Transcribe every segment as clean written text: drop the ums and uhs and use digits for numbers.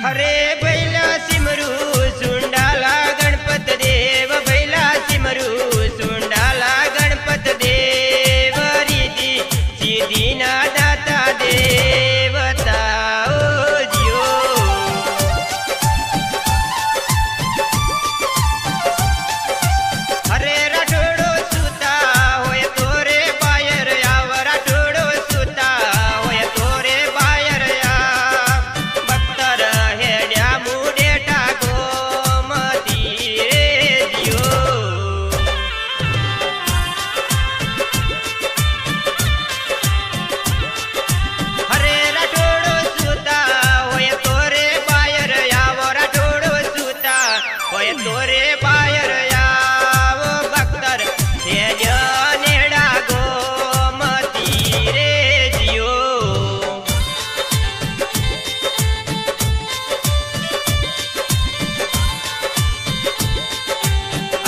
हरे बैला सिमरू सुंडाला गणपत देव बैला सिमरू सुंडाला गणपत देव रिधी सिद्धी ना दाता देवता ओ जियो हरे राठोडो सुता होय तोरे बायर याव राठोडो सुता होय तोरे बायर या भक्तर हेड्या मुडे टाको मती रे जियो हरे राठोडो सुता होय तोरे बायर याव राठोडो सुता होय तोरे बायर याव भक्तर हेड्या नेडा गो मती रे जियो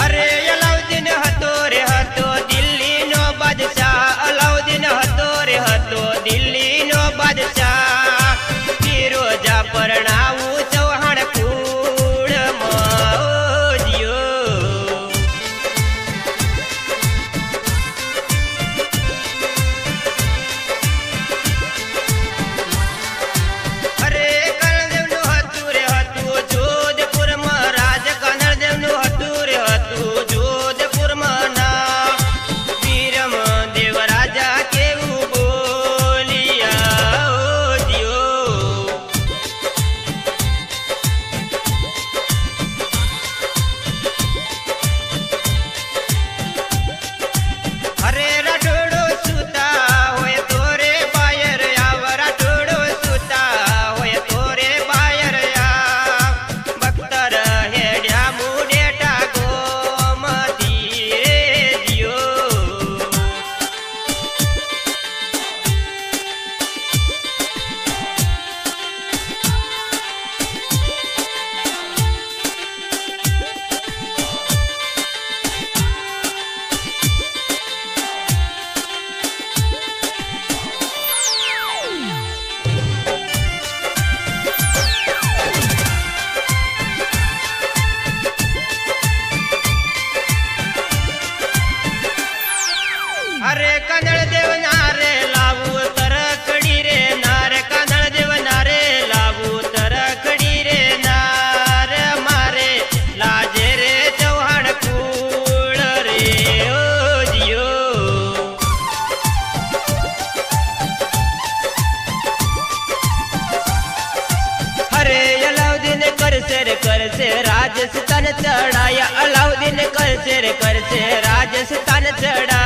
अरे अलाउद्दीन हतो रे हतो दिल्ली नो बादशाह अलाउद्दीन हतो रे हतो दिल्ली नो बादशाह फिरोजा परणावू चौहाण कूड़ जियो अरे कर्णदेव नु हतु रे हतु जोधपुर में राज कर्णदेव नु हतु रे हतु जोधपुर में ना वीरम देव राजा केवू बोलिया ओ जियो हरे राठोडो सुता होय तोरे बायर याव राठोडो सुता होय तोरे बायर या भक्तर हेड्या मुडे टाको मती रे जियो अरे कांदळ देव नारे लावू तर कडी रे नार कांदळ देव नारे लावू तर कडी रे नार मारे लाजे रे चौहाण कूळ रे ओ जियो हरे अलाउद्दीन करसे राजस्थान चढ़ाया अलाउद्दीन करसे राजस्थान चढ़ा